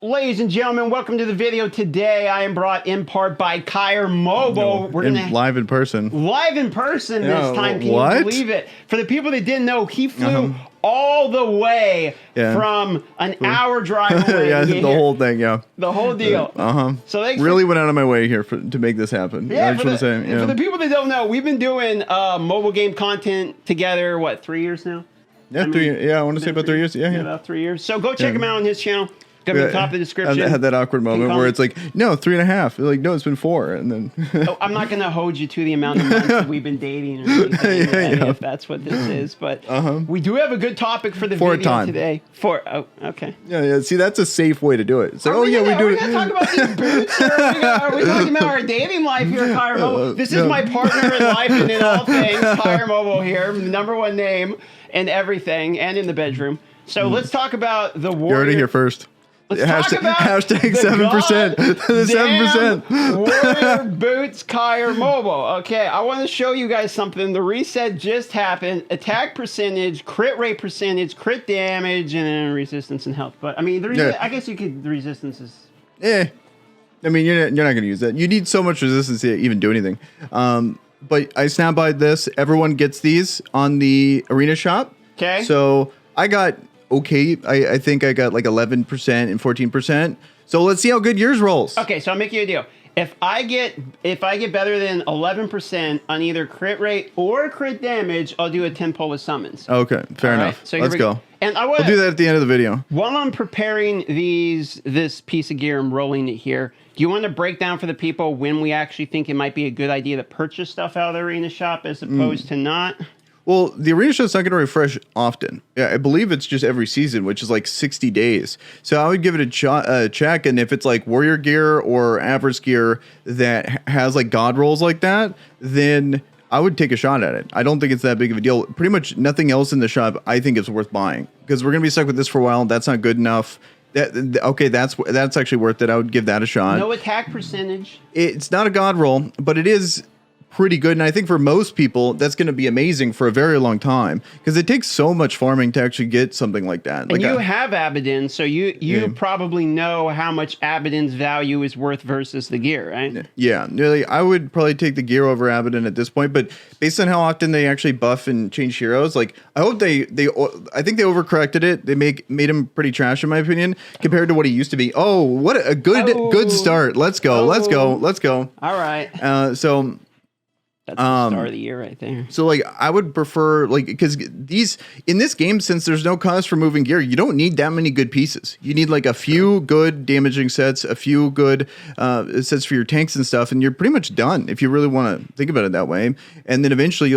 Ladies and gentlemen, welcome to the video. Today I am brought in part by Kyr Mobile. We're gonna live in person. Live in person this time. Can what? you believe it? For the people that didn't know, he flew all the way from an hour drive away. Yeah, the whole thing, yeah. The whole deal. So thanks really went out of my way here to make this happen. Yeah, for the people that don't know, we've been doing mobile game content together, what, 3 years now? Yeah, I want to say about 3 years. Yeah, about 3 years. So go check him out on his channel. At the top of the description. I had that awkward moment where it's like, no, 3.5. They're like, no, it's been 4, and then. I'm not going to hold you to the amount of months that we've been dating, or anything, if that's what this is. But we do have a good topic for the video today. Okay. Yeah. See, that's a safe way to do it. It's like, we do it. Are we going to talk about these boots? Or are we talking about our dating life here, Kyr Mobile? This is my partner in life and in all things, Kyr Mobile here, #1 name and everything, and in the bedroom. So let's talk about the Warrior. You're already here first. Hashtag 7%. The 7%. Warrior Boots Kyr Mobile. Okay, I want to show you guys something. The reset just happened. Attack percentage, crit rate percentage, crit damage, and then resistance and health. But I mean, I guess you could. The resistance is. I mean, you're not going to use that. You need so much resistance to even do anything. But I snap by this. Everyone gets these on the arena shop. Okay. So I got. Okay, I think I got like 11% and 14%. So let's see how good yours rolls. Okay, so I'll make you a deal. If I get better than 11% on either crit rate or crit damage, I'll do a 10 pull with summons. Okay, fair enough. So let's go. And I'll do that at the end of the video. While I'm preparing this piece of gear and rolling it here, do you want to break down for the people when we actually think it might be a good idea to purchase stuff out of the arena shop as opposed to not? Well, the arena shop's not going to refresh often. Yeah, I believe it's just every season, which is like 60 days. So I would give it a check, and if it's like warrior gear or average gear that has like god rolls like that, then I would take a shot at it. I don't think it's that big of a deal. Pretty much nothing else in the shop I think is worth buying, because we're going to be stuck with this for a while. That's not good enough. That's actually worth it. I would give that a shot. No attack percentage. It's not a god roll, but it is pretty good, and I think for most people that's going to be amazing for a very long time, because it takes so much farming to actually get something like that. And you have Abaddon, so you probably know how much Abaddon's value is worth versus the gear, right? Yeah, nearly. I would probably take the gear over Abaddon at this point, but based on how often they actually buff and change heroes, like I hope I think they overcorrected it. They made him pretty trash in my opinion compared to what he used to be. Oh, what a good start. Let's go. Let's go. All right. So that's the start of the year right there. So like I would prefer, like, because in this game, since there's no cost for moving gear, you don't need that many good pieces. You need like a few good damaging sets, a few good sets for your tanks and stuff, and you're pretty much done if you really want to think about it that way. And then eventually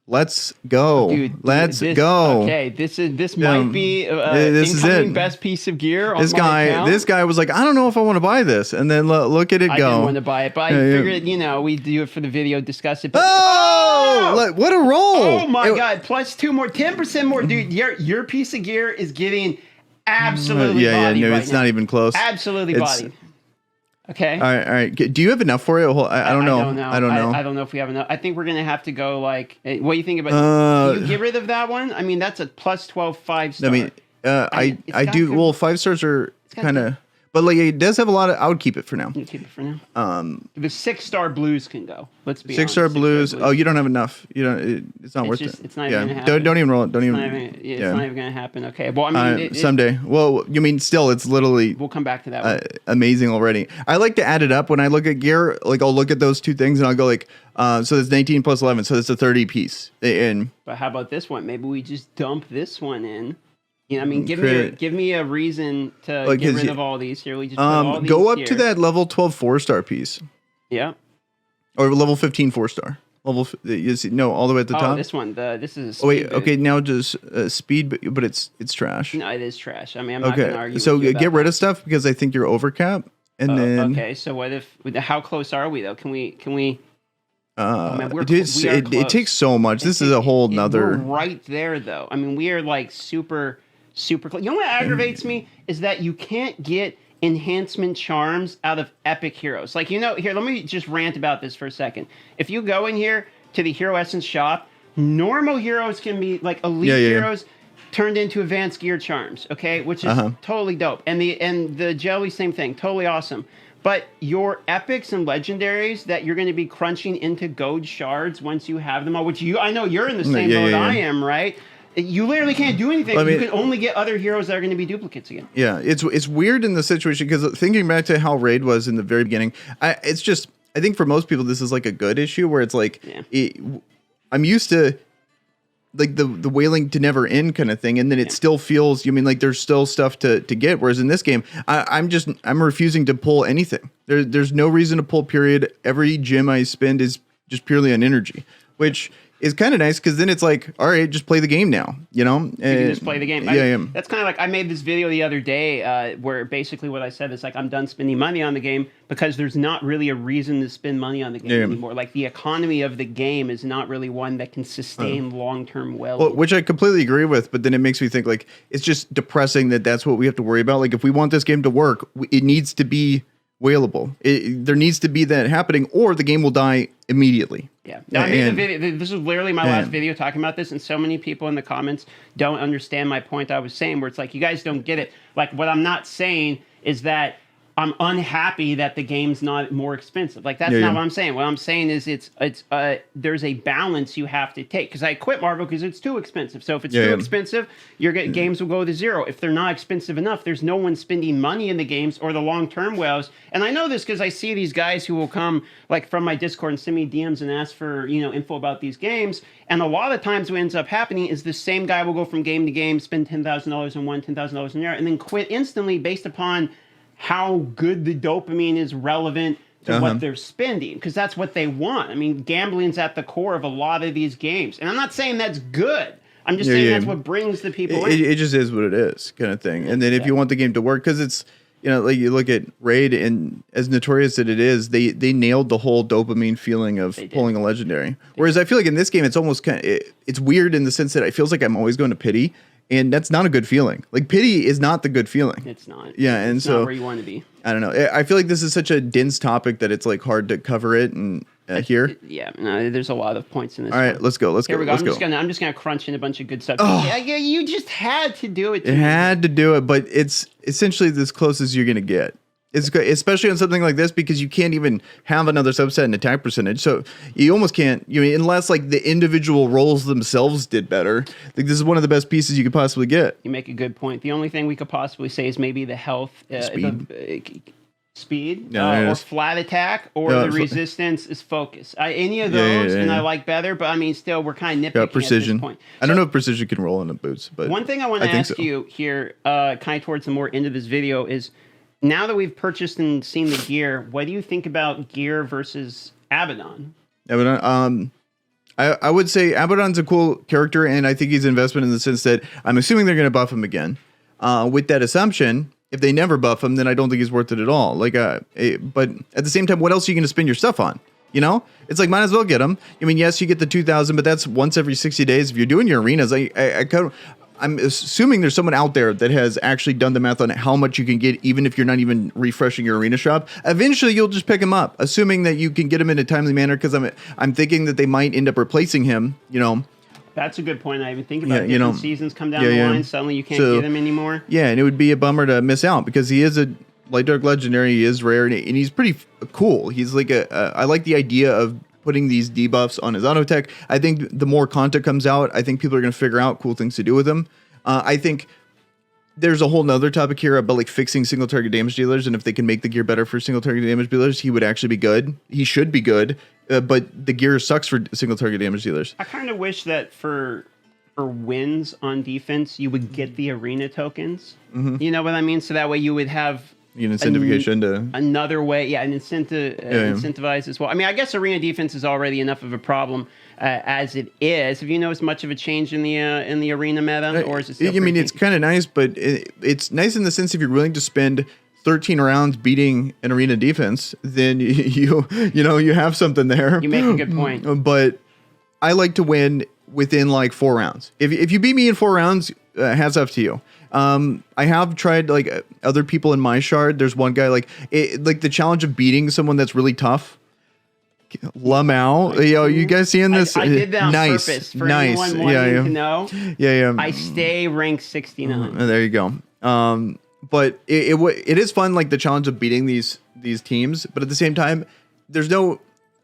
let's go. Let's go. Okay, this might be this incoming best piece of gear on my account. This guy was like, I don't know if I want to buy this, and then look at it go. I didn't want to buy it, but I figured, we do it for the video, discuss it. But, what a roll! Oh my god, plus 2 more, 10% more, dude. Your piece of gear is getting absolutely bodied right it's not even close. Absolutely bodied. Okay. All right. Do you have enough for it? I don't know. I don't know. I don't know if we have enough. I think we're gonna have to go like. What do you think about? Do you get rid of that one? I mean, that's a plus 12 5-star. I mean, I do. Well, 5 stars are kind of. But like it does have a lot of. I would keep it for now. You keep it for now. The 6-star blues can go. Let's be 6-star blues. Oh, you don't have enough. You don't. It's not worth it. It's not even gonna happen. Don't even roll it. Don't even. It's not even gonna happen. Okay. Well, I mean, someday. Well, you mean still? It's literally. We'll come back to that one. Amazing already. I like to add it up when I look at gear. Like I'll look at those two things and I'll go like, so it's 19 plus 11, so it's a 30 piece. But how about this one? Maybe we just dump this one in. I mean, give me a reason to get rid of all these here. We just put all these go up to that level 12 4-star piece. Yeah. Or level 15 4-star. All the way at the top. This one. This is. Oh wait, okay. Now just speed, but it's trash. No, it is trash. I mean, I'm not gonna argue. So get rid of stuff because I think you're overcap. And then okay. So what if? How close are we though? Can we? It takes so much. This is a whole nother. We're right there though. I mean, we are like super close. You know what aggravates me is that you can't get enhancement charms out of epic heroes. Like, here, let me just rant about this for a second. If you go in here to the Hero Essence shop, normal heroes can be like elite heroes turned into advanced gear charms, okay, which is totally dope. And the jelly, same thing, totally awesome. But your epics and legendaries that you're going to be crunching into gold shards once you have them all, which I know you're in the same boat I am, right? You literally can't do anything. I mean, you can only get other heroes that are going to be duplicates again. Yeah, it's weird in the situation because thinking back to how Raid was in the very beginning, I think for most people this is like a good issue where it's like I'm used to like the whaling to never end kind of thing, and then it still feels. You mean like there's still stuff to get, whereas in this game, I'm refusing to pull anything. There's no reason to pull. Period. Every gem I spend is just purely on energy, which is kind of nice because then it's like, all right, just play the game now, you know? You can just play the game. Yeah, That's kind of like, I made this video the other day where basically what I said is like, I'm done spending money on the game because there's not really a reason to spend money on the game anymore. Like the economy of the game is not really one that can sustain long-term well. Which I completely agree with, but then it makes me think like, it's just depressing that that's what we have to worry about. Like if we want this game to work, it needs to be whaleable. There needs to be that happening or the game will die immediately. Yeah. No, I made the video. This is literally my last video talking about this, and so many people in the comments don't understand my point I was saying, where it's like, you guys don't get it. Like, what I'm not saying is that I'm unhappy that the game's not more expensive. Like, that's not what I'm saying. What I'm saying is there's a balance you have to take. Because I quit Marvel because it's too expensive. So if it's too expensive, games will go to zero. If they're not expensive enough, there's no one spending money in the games or the long-term whales. And I know this because I see these guys who will come like from my Discord and send me DMs and ask for info about these games. And a lot of times what ends up happening is the same guy will go from game to game, spend $10,000 on one, $10,000 in there, and then quit instantly based upon how good the dopamine is relevant to what they're spending, because that's what they want. I mean, gambling's at the core of a lot of these games, and I'm not saying that's good. I'm just saying that's what brings the people in. It just is what it is, kind of thing. And then if you want the game to work, because it's like you look at Raid, and as notorious as it is, they nailed the whole dopamine feeling of pulling a legendary. Whereas I feel like in this game, it's almost it's weird in the sense that it feels like I'm always going to pity. And that's not a good feeling. Like, pity is not the good feeling. It's not. Yeah, and it's so not where you want to be. I don't know. I feel like this is such a dense topic that it's like hard to cover it and here. Yeah, no, there's a lot of points in this. All right, let's go. Here we go. I'm just gonna crunch in a bunch of good stuff. Oh. Yeah, you just had to do it. It had to do it, but it's essentially as close as you're gonna get. It's good, especially on something like this, because you can't even have another subset in attack percentage. So you almost can't, unless like the individual roles themselves did better. I think this is one of the best pieces you could possibly get. You make a good point. The only thing we could possibly say is maybe the health, speed, or flat attack, or the resistance is focus. Any of those, and I like better, but I mean, still, we're kind of nitpicking precision. At this point. I don't know if precision can roll in the boots, but one thing I want to ask you here, kind of towards the more end of this video, is now that we've purchased and seen the gear, what do you think about gear versus Abaddon? Abaddon, I would say Abaddon's a cool character, and I think he's an investment in the sense that I'm assuming they're going to buff him again. With that assumption, if they never buff him, then I don't think he's worth it at all. Like, but at the same time, what else are you going to spend your stuff on? It's like, might as well get him. I mean, yes, you get the 2,000, but that's once every 60 days. If you're doing your arenas, I'm assuming there's someone out there that has actually done the math on how much you can get, even if you're not even refreshing your arena shop. Eventually, you'll just pick him up, assuming that you can get him in a timely manner. Because I'm thinking that they might end up replacing him. That's a good point. I even think about it. Seasons come down the line, suddenly you can't get him anymore. Yeah, and it would be a bummer to miss out because he is a Light Dark Legendary. He is rare, and he's pretty cool. He's like I like the idea of putting these debuffs on his auto tech. I think the more content comes out, I think people are going to figure out cool things to do with him. I think there's a whole nother topic here about like fixing single target damage dealers, and if they can make the gear better for single target damage dealers, he would actually be good. He should be good, but the gear sucks for single target damage dealers. I kind of wish that for wins on defense, you would get the arena tokens. Mm-hmm. You know what I mean? So that way you would have incentivization to another way, an incentivize as well. I mean, I guess arena defense is already enough of a problem as it is. Have you noticed much of a change in the arena meta, or is it still it's kind of nice, but it's nice in the sense if you're willing to spend 13 rounds beating an arena defense, then you have something there. You make a good point. But I like to win within like 4 rounds. If you beat me in 4 rounds, hats off to you. I have tried like other people in my shard. There's one guy like the challenge of beating someone that's really tough. Lamau. Yo, you guys seeing this? I did that on nice, purpose for nice. anyone wanting to know. Yeah. I stay ranked 69. There you go. But it is fun, like the challenge of beating these teams. But at the same time,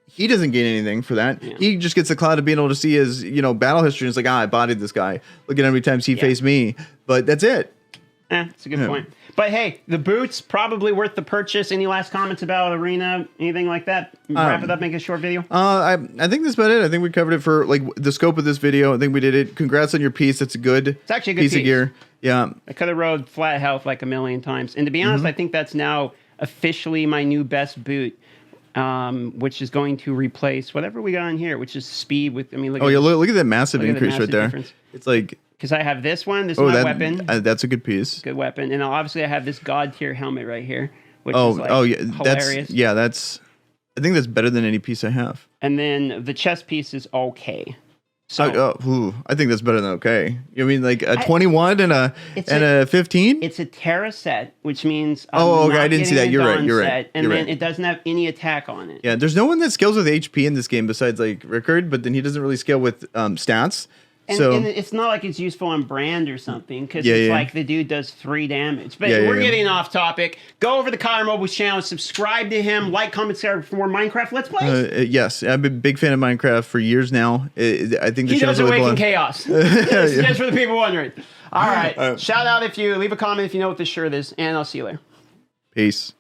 he doesn't gain anything for that. Yeah. He just gets the cloud of being able to see his battle history. And it's like, I bodied this guy. Look at how many times he faced me. But that's it. It's a good point. But hey, the boots probably worth the purchase. Any last comments about Arena? Anything like that? Wrap it up. Make a short video. I think that's about it. I think we covered it for like the scope of this video. I think we did it. Congrats on your piece. It's actually a good piece of gear. Yeah. I could have rode flat health like a million times. And to be honest, I think that's now officially my new best boot. Which is going to replace whatever we got on here, which is speed with. I mean, look at that massive increase right there. Difference. It's like. Because I have this one. This is my weapon. That's a good piece. Good weapon. And obviously I have this God tier helmet right here, which is like hilarious. I think that's better than any piece I have. And then the chest piece is okay. So I think that's better than okay. You mean like a 21 and a 15? It's a Terra set, which means okay. I didn't see that. You're right. And then it doesn't have any attack on it. Yeah, there's no one that scales with HP in this game besides like Rickard, but then he doesn't really scale with stats. And it's not like it's useful on brand or something, because like the dude does 3 damage. But we're getting off topic. Go over to Kyler Mobile's channel, subscribe to him, like, comment, share for more Minecraft Let's Plays. Yes, I've been a big fan of Minecraft for years now. I think he does Awaken Chaos. Just for the people wondering. All right. Shout out leave a comment if you know what this shirt is, and I'll see you later. Peace.